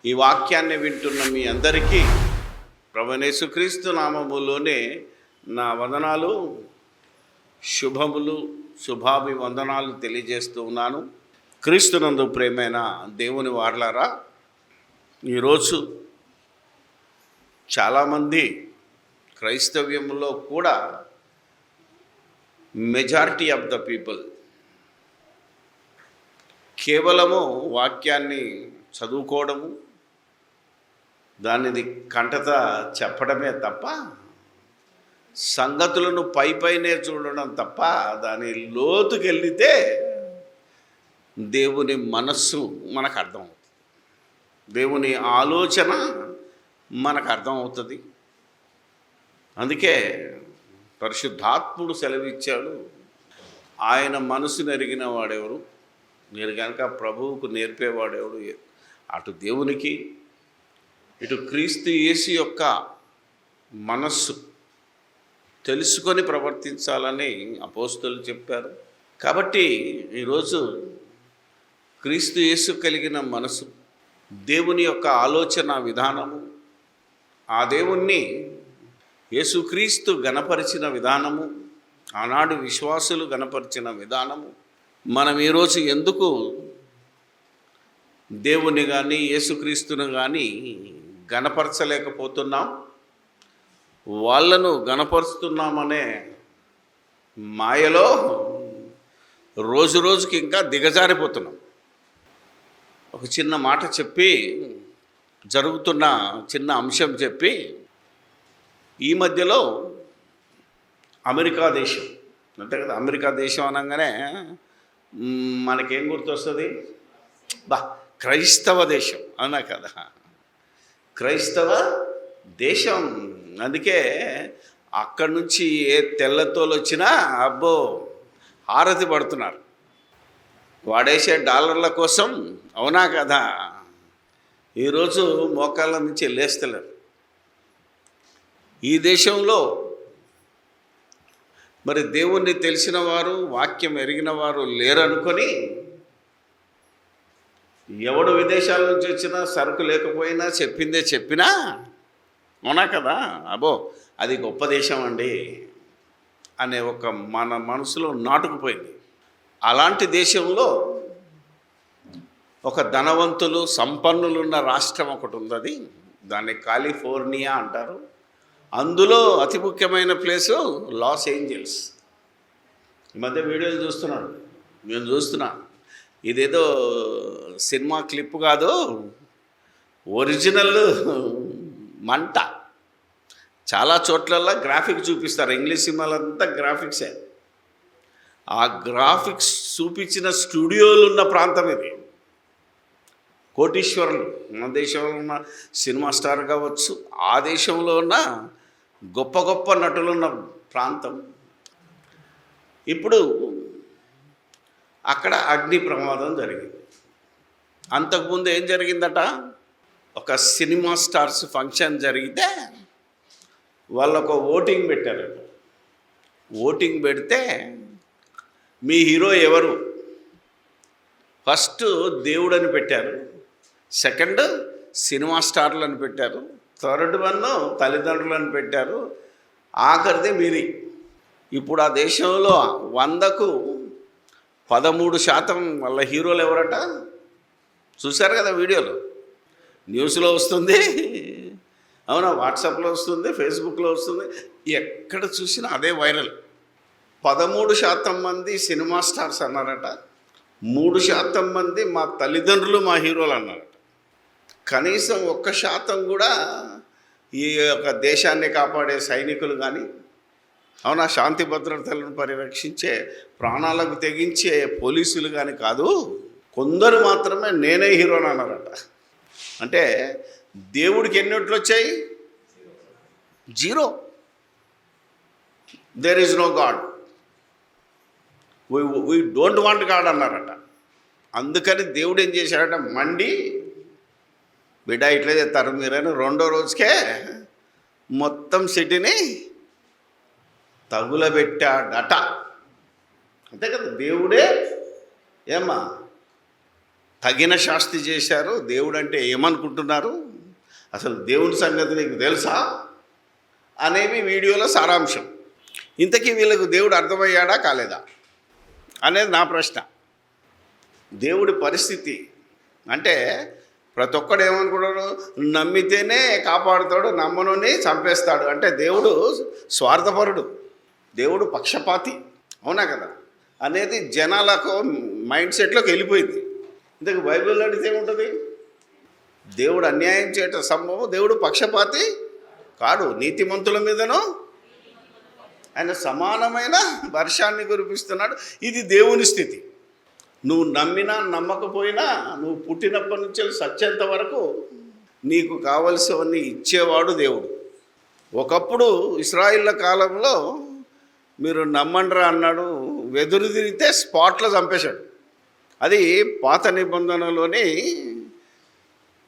ఈ వాక్యాన్ని వింటున్న మీ అందరికీ ప్రభువైన యేసుక్రీస్తు నామములోనే నా వందనాలు, శుభములు, శుభాభివందనాలు తెలియజేస్తూ ఉన్నాను. క్రీస్తునందు ప్రేమైన దేవుని వారలారా, ఈరోజు చాలామంది క్రైస్తవ్యంలో కూడా మెజారిటీ ఆఫ్ ద పీపుల్ కేవలము వాక్యాన్ని చదువుకోవడము, దానిది కంటత చెప్పడమే తప్ప, సంగతులను పైనే చూడడం తప్ప, దాని లోతుకి వెళితే దేవుని మనస్సు మనకు అర్థమవుతుంది, దేవుని ఆలోచన మనకు అర్థమవుతుంది. అందుకే పరిశుద్ధాత్ముడు సెలవిచ్చాడు, ఆయన మనసును ఎరిగిన వాడెవరు, మీరు కనుక ప్రభువుకు నేర్పేవాడెవడు. అటు దేవునికి ఇటు క్రీస్తు యేసు యొక్క మనస్సు తెలుసుకొని ప్రవర్తించాలని అపోస్తలులు చెప్పారు. కాబట్టి ఈరోజు క్రీస్తు యేసు కలిగిన మనసు, దేవుని యొక్క ఆలోచన విధానము, ఆ దేవుణ్ణి యేసుక్రీస్తు గణపరిచిన విధానము, ఆనాడు విశ్వాసులు గణపరిచిన విధానము, మనం ఈరోజు ఎందుకు దేవుని కానీ యేసుక్రీస్తును కానీ గణపరచలేకపోతున్నాం, వాళ్ళను గణపరుస్తున్నామనే మాయలో రోజు రోజుకి ఇంకా దిగజారిపోతున్నాం. ఒక చిన్న మాట చెప్పి, జరుగుతున్న చిన్న అంశం చెప్పి, ఈ మధ్యలో అమెరికా దేశం అంతే కదా, అమెరికా దేశం అనగానే మనకేం గుర్తొస్తుంది? క్రైస్తవ దేశం అన్నా కదా, క్రైస్తవ దేశం. అందుకే అక్కడి నుంచి ఏ తెల్లతోలు వచ్చినా అబ్బో హారతి పడుతున్నారు, వాడేసే డాలర్ల కోసం. అవునా కదా? ఈరోజు మోకాళ్ళ నుంచి లేస్తలేరు. ఈ దేశంలో మరి దేవుణ్ణి తెలిసిన వారు, వాక్యం ఎరిగిన వారు లేరనుకొని, ఎవడు విదేశాల నుంచి వచ్చినా సరుకు లేకపోయినా చెప్పిందే చెప్పినా, అవునా కదా, అబ్బో అది గొప్ప దేశం అండి అనే ఒక మన మనసులో నాటుకుపోయింది. అలాంటి దేశంలో ఒక ధనవంతులు, సంపన్నులున్న రాష్ట్రం ఒకటి ఉంది, దాన్ని కాలిఫోర్నియా అంటారు. అందులో అతి ముఖ్యమైన ప్లేసు లాస్ ఏంజల్స్. ఈ మధ్య వీడియోలు చూస్తున్నాను, నేను చూస్తున్నా. ఇదేదో సినిమా క్లిప్ కాదు, ఒరిజినల్ మంట. చాలా చోట్లల్లో గ్రాఫిక్ చూపిస్తారు, ఇంగ్లీష్ సినిమాలంతా గ్రాఫిక్సే. ఆ గ్రాఫిక్స్ చూపించిన స్టూడియోలు ఉన్న ప్రాంతం ఇది. కోటీశ్వరులు, మన దేశంలో ఉన్న సినిమా స్టార్ కావచ్చు, ఆ దేశంలో ఉన్న గొప్ప గొప్ప నటులున్న ప్రాంతం. ఇప్పుడు అక్కడ అగ్ని ప్రమాదం జరిగింది. అంతకుముందు ఏం జరిగిందట, ఒక సినిమా స్టార్స్ ఫంక్షన్ జరిగితే వాళ్ళొక ఓటింగ్ పెట్టారట. ఓటింగ్ పెడితే మీ హీరో ఎవరు, ఫస్ట్ దేవుడని పెట్టారు, సెకండ్ సినిమా స్టార్లు అని పెట్టారు, థర్డ్ వన్ తల్లిదండ్రులను పెట్టారు, ఆఖరిది మీరి. ఇప్పుడు ఆ దేశంలో 100కు 13% వాళ్ళ హీరోలు ఎవరట? చూశారు కదా వీడియోలో, న్యూస్లో వస్తుంది, అవునా, వాట్సాప్లో వస్తుంది, ఫేస్బుక్లో వస్తుంది, ఎక్కడ చూసినా అదే వైరల్. 13% మంది సినిమా స్టార్స్ అన్నారట, 3% మంది మా తల్లిదండ్రులు మా హీరోలు అన్నారట. కనీసం 1% కూడా ఈ యొక్క దేశాన్ని కాపాడే సైనికులు కానీ, అవునా, శాంతి భద్రతలను పరిరక్షించే, ప్రాణాలకు తెగించే పోలీసులు కానీ కాదు, కొందరు మాత్రమే నేనే హీరోని అన్నారట. అంటే దేవుడికి ఎన్ని ఓట్లు వచ్చాయి? 0. There is no god, we don't want god అన్నారట. అందుకని దేవుడు ఏం చేశాడట, మండి బిడ్డ ఇట్లా చేస్తారు మీరని 2వ రోజుకే మొత్తం సిటీని తగులబెట్టాడట. అంతే కదా, దేవుడే ఏమ్మా తగిన శాస్తి చేశారు. దేవుడు అంటే ఏమనుకుంటున్నారు, అసలు దేవుని సంగతి నీకు తెలుసా అనేవి వీడియోలో సారాంశం. ఇంతకీ వీళ్ళకు దేవుడు అర్థమయ్యాడా కాలేదా అనేది నా ప్రశ్న. దేవుడి పరిస్థితి అంటే ప్రతి ఒక్కడు ఏమనుకున్నాడు, నమ్మితేనే కాపాడుతాడు, నమ్మనుని చంపేస్తాడు. అంటే దేవుడు స్వార్థపరుడు, దేవుడు పక్షపాతి, అవునా కదా అనేది జనాలకు మైండ్ సెట్లోకి వెళ్ళిపోయింది. ఇంతకు బైబిల్ అడిగితే ఏముంటుంది, దేవుడు అన్యాయం చేయటం సంభవం, దేవుడు పక్షపాతి కాడు, నీతిమంతుల మీదను ఆయన సమానమైన వర్షాన్ని కురిపిస్తున్నాడు. ఇది దేవుని స్థితి. నువ్వు నమ్మినా నమ్మకపోయినా, నువ్వు పుట్టినప్పటి నుంచి సత్యంత వరకు నీకు కావలసినవన్నీ ఇచ్చేవాడు దేవుడు. ఒకప్పుడు ఇశ్రాయిళ్ళ కాలంలో మీరు నమ్మండ్రా అన్నాడు, వెదురు తిరిగితే స్పాట్లో చంపేశాడు. అది పాత నిబంధనలోని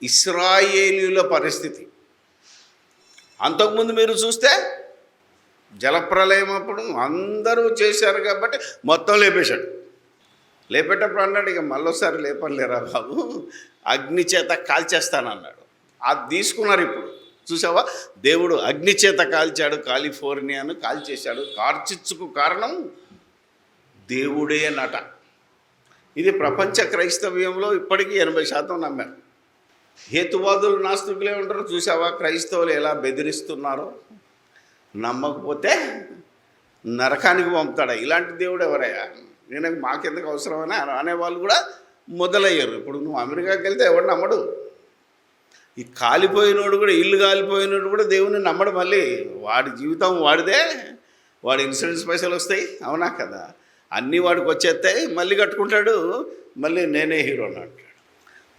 ఇశ్రాయేలీయుల పరిస్థితి. అంతకుముందు మీరు చూస్తే జలప్రలయం అప్పుడు అందరూ చేశారు కాబట్టి మొత్తం లేపేశాడు. లేపేటప్పుడు అన్నాడు, ఇక మళ్ళొకసారి లేపలేరా బాబు, అగ్ని చేత కాల్చేస్తానన్నాడు. అది తీసుకున్నారు. ఇప్పుడు చూసావా, దేవుడు అగ్ని చేత కాల్చాడు, కాలిఫోర్నియాను కాల్చేశాడు. కార్చిచ్చుకు కారణం దేవుడే నట. ఇది ప్రపంచ క్రైస్తవ్యంలో ఇప్పటికీ 80% నమ్మారు. హేతువాదులు నాస్తికులే ఉంటారు. చూసావా క్రైస్తవులు ఎలా బెదిరిస్తున్నారో, నమ్మకపోతే నరకానికి పంపుతాడా. ఇలాంటి దేవుడు ఎవరయ్యా, నేను మాకెందుకు అవసరమని అనేవాళ్ళు కూడా మొదలయ్యారు. ఇప్పుడు నువ్వు అమెరికాకి వెళ్తే ఎవడు నమ్మడు. ఈ కాలిపోయినోడు కూడా, ఇల్లు కాలిపోయినోడు కూడా దేవుని నమ్మడు. మళ్ళీ వాడి జీవితం వాడిదే, వాడి ఇన్సూరెన్స్ పైసలు వస్తాయి, అవునా కదా, అన్నీ వాడికి వచ్చేస్తాయి, మళ్ళీ కట్టుకుంటాడు, మళ్ళీ నేనే హీరోని అంటాడు.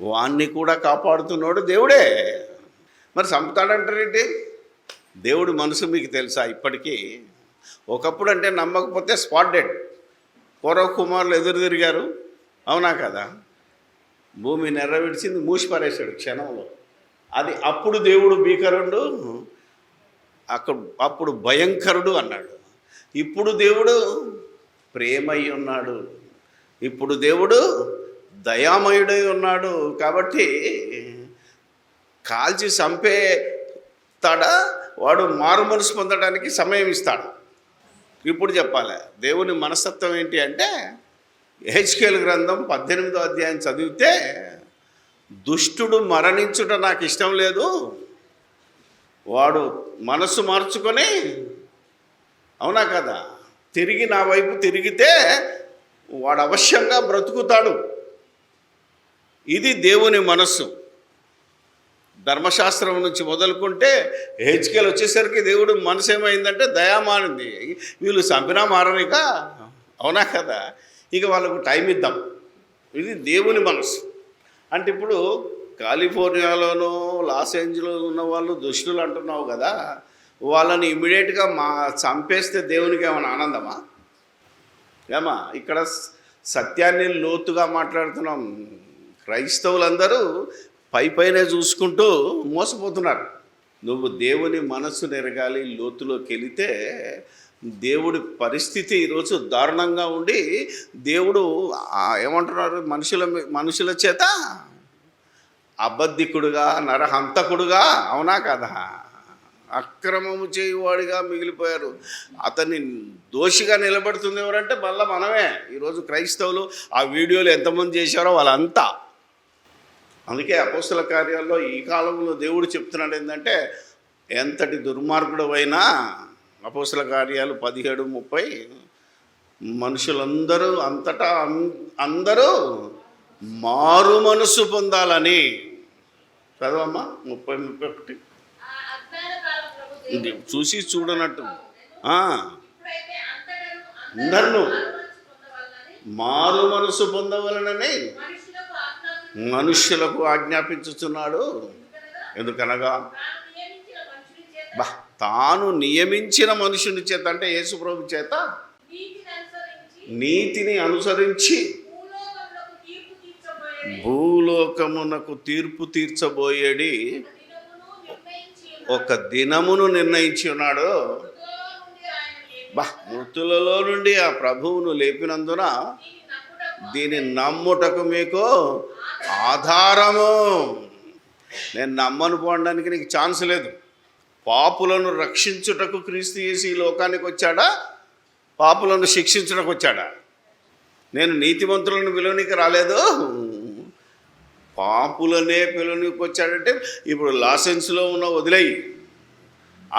వాణ్ణి కూడా కాపాడుతున్నాడు దేవుడే. మరి చంపుతాడంటారేంటి? దేవుడి మనసు మీకు తెలుసా? ఇప్పటికీ ఒకప్పుడు అంటే నమ్మకపోతే స్పాట్ డెడ్. కౌరవ కుమారులు ఎదురు తిరిగారు, అవునా కదా, భూమి నెర్రవిడిచింది, మూసి పారేశాడు క్షణంలో. అది అప్పుడు దేవుడు భీకరుడు, అప్పుడు భయంకరుడు అన్నాడు. ఇప్పుడు దేవుడు ప్రేమై ఉన్నాడు, ఇప్పుడు దేవుడు దయామయుడై ఉన్నాడు. కాబట్టి కాల్చి చంపేస్తాడా, వాడు మారు మనసు పొందడానికి సమయం ఇస్తాడు. ఇప్పుడు చెప్పాలి దేవుని మనస్తత్వం ఏంటి అంటే, యెహెజ్కేలు గ్రంథం 18వ అధ్యాయం చదివితే, దుష్టుడు మరణించుట నాకు ఇష్టం లేదు, వాడు మనసు మార్చుకొని, అవునా కదా, తిరిగి నా వైపు తిరిగితే వాడు అవశ్యంగా బ్రతుకుతాడు. ఇది దేవుని మనస్సు. ధర్మశాస్త్రం నుంచి మొదలుకుంటే యెహెజ్కేలు వచ్చేసరికి దేవుడు మనసు ఏమైందంటే దయామానింది. వీళ్ళు చంపినా మారనిక, అవునా కదా, ఇక వాళ్ళకు టైం ఇద్దాం. ఇది దేవుని మనసు. అంటే ఇప్పుడు కాలిఫోర్నియాలోనూ లాస్ ఏంజల్స్లో ఉన్న వాళ్ళు దుష్టులు అంటున్నావు కదా, వాళ్ళని ఇమ్మీడియట్గా చంపేస్తే దేవునికి ఏమైనా ఆనందమా? ఏమా, ఇక్కడ సత్యాన్ని లోతుగా మాట్లాడుతున్నాం. క్రైస్తవులందరూ పైనే చూసుకుంటూ మోసపోతున్నారు. నువ్వు దేవుని మనస్సు నెరగాలి, లోతులోకి వెళితే దేవుడి పరిస్థితి ఈరోజు దారుణంగా ఉండి, దేవుడు ఏమంటున్నారు, మనుషుల చేత అబద్ధికుడుగా, నరహంతకుడుగా, అవునా కదా, అక్రమము చేయువాడిగా మిగిలిపోయారు. అతన్ని దోషిగా నిలబడుతుంది ఎవరంటే మళ్ళీ మనమే. ఈరోజు క్రైస్తవులు ఆ వీడియోలు ఎంతమంది చేశారో వాళ్ళంతా. అందుకే అపోస్తల కార్యాల్లో ఈ కాలంలో దేవుడు చెప్తున్నాడు ఏంటంటే, ఎంతటి దుర్మార్గుడు అయినా, అపోస్తల కార్యాలు 17:30, మనుషులందరూ అంతటా అందరూ మారు మనసు పొందాలని. చదవమ్మా 30-31. చూసి చూడనట్టు అందరూ మారు మనసు పొందవలనని మనుష్యులకు ఆజ్ఞాపించుచున్నాడు. ఎందుకనగా తాను నియమించిన మనుషుని చేత, అంటే యేసుప్రభు చేత నీతిని అనుసరించి భూలోకమునకు తీర్పు తీర్చబోయేడి ఒక దినమును నిర్ణయించి ఉన్నాడు. మృతులలో నుండి ఆ ప్రభువును లేపినందున దీన్ని నమ్ముటకు మీకు ఆధారము. నేను నమ్మను పోవడానికి నీకు ఛాన్స్ లేదు. పాపులను రక్షించుటకు క్రీస్తు యేసు ఈ లోకానికి వచ్చాడా, పాపులను శిక్షించుటకు వచ్చాడా? నేను నీతిమంతులను పిలువనికి రాలేదు, పాపులనే పిలువనికి వచ్చాడంటే ఇప్పుడు లాసెన్స్లో ఉన్న వదిలేయి,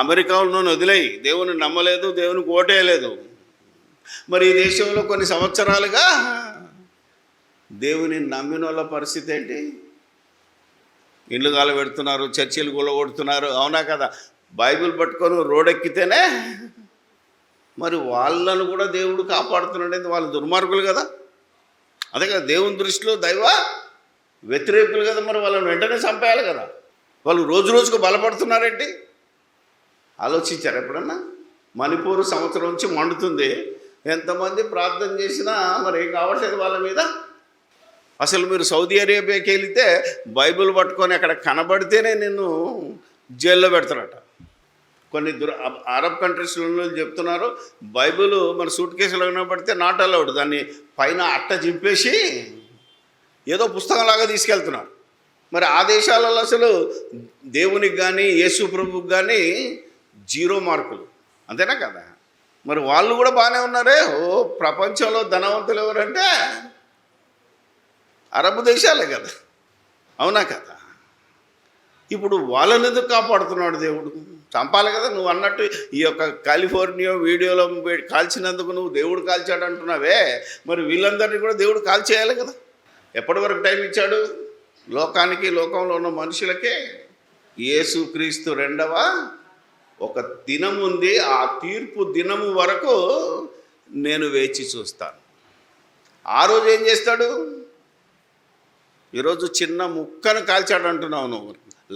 అమెరికాలో వదిలేయి, దేవుని నమ్మలేదు, దేవునికి ఓటేయలేదు. మరి ఈ దేశంలో కొన్ని సంవత్సరాలుగా దేవుని నమ్మిన వాళ్ళ పరిస్థితి ఏంటి? ఇళ్ళు పెడుతున్నారు, చర్చిలు కూలగొడుతున్నారు, అవునా కదా? బైబిల్ పట్టుకొని రోడెక్కితేనే మరి వాళ్ళను కూడా దేవుడు కాపాడుతున్నాడు. వాళ్ళు దుర్మార్గులు కదా, అదే కదా దేవుని దృష్టిలో దైవ వ్యతిరేకులు కదా. మరి వాళ్ళని వెంటనే చంపేయాలి కదా. వాళ్ళు రోజు రోజుకు బలపడుతున్నారేంటి? ఆలోచించారు ఎప్పుడన్నా? మణిపూర్ సంవత్సరం నుంచి మండుతుంది, ఎంతమంది ప్రార్థన చేసినా మరి ఏం కావట్లేదు వాళ్ళ మీద. అసలు మీరు సౌదీ అరేబియాకి వెళితే బైబిల్ పట్టుకొని అక్కడ కనబడితేనే నిన్ను జైల్లో పెడతారట. కొన్ని అరబ్ కంట్రీస్లో చెప్తున్నారు, బైబిల్ మన సూట్ కేసులో కనబడితే నాట్ అలౌడ్, దాన్ని పైన అట్ట చింపేసి ఏదో పుస్తకంలాగా తీసుకెళ్తున్నారు. మరి ఆ దేశాలలో అసలు దేవునికి కానీ యేసు ప్రభువుకి కానీ 0 మార్కులు, అంతేనా కదా? మరి వాళ్ళు కూడా బాగానే ఉన్నారే. ప్రపంచంలో ధనవంతులు ఎవరంటే అరబ్ దేశాలే కదా, అవునా కదా? ఇప్పుడు వాళ్ళని ఎందుకు కాపాడుతున్నాడు దేవుడు? చంపాలి కదా. నువ్వు అన్నట్టు ఈ యొక్క కాలిఫోర్నియా వీడియోలో కాల్చినందుకు నువ్వు దేవుడు కాల్చాడు అంటున్నావే, మరి వీళ్ళందరినీ కూడా దేవుడు కాల్చేయాలి కదా. ఎప్పటి వరకు టైం ఇచ్చాడు? లోకానికి, లోకంలో ఉన్న మనుషులకే. యేసుక్రీస్తు రెండవ ఒక దినం ఉంది, ఆ తీర్పు దినము వరకు నేను వేచి చూస్తాను. ఆ రోజు ఏం చేస్తాడు? ఈరోజు చిన్న ముక్కను కాల్చాడు అంటున్నావు నువ్వు.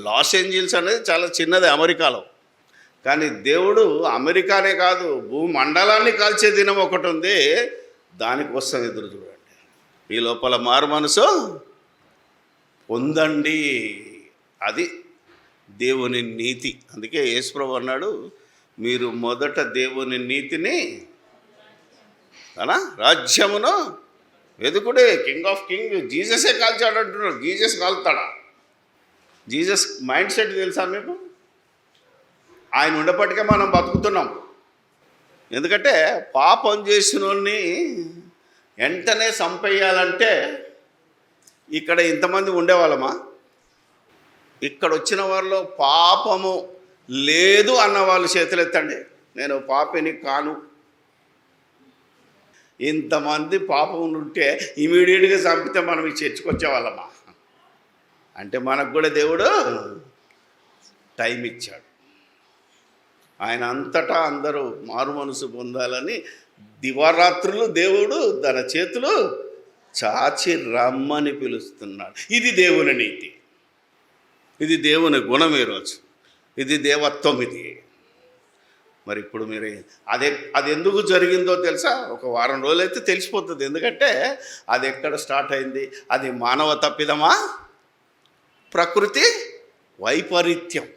లాస్ ఏంజల్స్ అనేది చాలా చిన్నది అమెరికాలో, కానీ దేవుడు అమెరికానే కాదు భూమండలాన్ని కాల్చే దినం ఒకటి ఉంది, దానికోసం ఎదురు చూడండి. ఈ లోపల మారు మనసు పొందండి, అది దేవుని నీతి. అందుకే యేసుప్రభు అన్నాడు, మీరు మొదట దేవుని నీతిని రాజ్యమును వెదుకుడే. కింగ్ ఆఫ్ కింగ్ జీససే కాల్చాడు అంటున్నాడు. జీసస్ కాల్తాడా? జీసస్ మైండ్ సెట్ తెలుసా మీకు? ఆయన ఉండేప్పటికే మనం బతుకుతున్నాం. ఎందుకంటే పాపం చేసిన వాళ్ళని వెంటనే చంపేయాలంటే ఇక్కడ ఇంతమంది ఉండేవాళ్ళమా? ఇక్కడ వచ్చిన వారిలో పాపము లేదు అన్న వాళ్ళు చేతులు ఎత్తండి. నేను పాపిని కాను. ఇంతమంది పాపం ఉంటే ఇమీడియట్గా చంపితే మనం ఈ చర్చకు వచ్చేవాళ్ళమా? అంటే మనకు కూడా దేవుడు టైం ఇచ్చాడు. ఆయన అంతటా అందరూ మారు మనసు పొందాలని దివారాత్రులు దేవుడు తన చేతులు చాచి రమ్మని పిలుస్తున్నాడు. ఇది దేవుని నీతి, ఇది దేవుని గుణం. ఈరోజు ఇది దేవత్వం. ఇది మరి ఇప్పుడు మీరు అది ఎందుకు జరిగిందో తెలుసా? ఒక వారం రోజులైతే తెలిసిపోతుంది. ఎందుకంటే అది ఎక్కడ స్టార్ట్ అయింది? అది మానవ తప్పిదమా, ప్రకృతి వైపరీత్యం?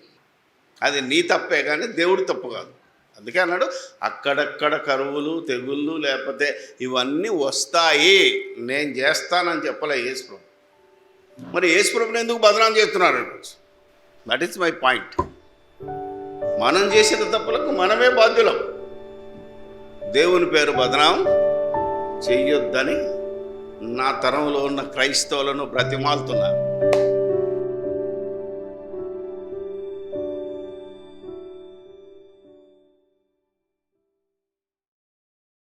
అది నీ తప్పే కానీ దేవుడి తప్పు కాదు. అందుకే అన్నాడు, అక్కడక్కడ కరువులు, తెగుళ్ళు, లేకపోతే ఇవన్నీ వస్తాయి, నేను చేస్తానని చెప్పలే యేసుప్రభు. మరి యేసుప్రభుని ఎందుకు బదనాం చేస్తున్నారు? That is my point. మనం చేసిన తప్పులకు మనమే బాధ్యులం. దేవుని పేరు బదనాం చెయ్యొద్దని నా తరంలో ఉన్న క్రైస్తవులను బ్రతిమాలుతున్నారు.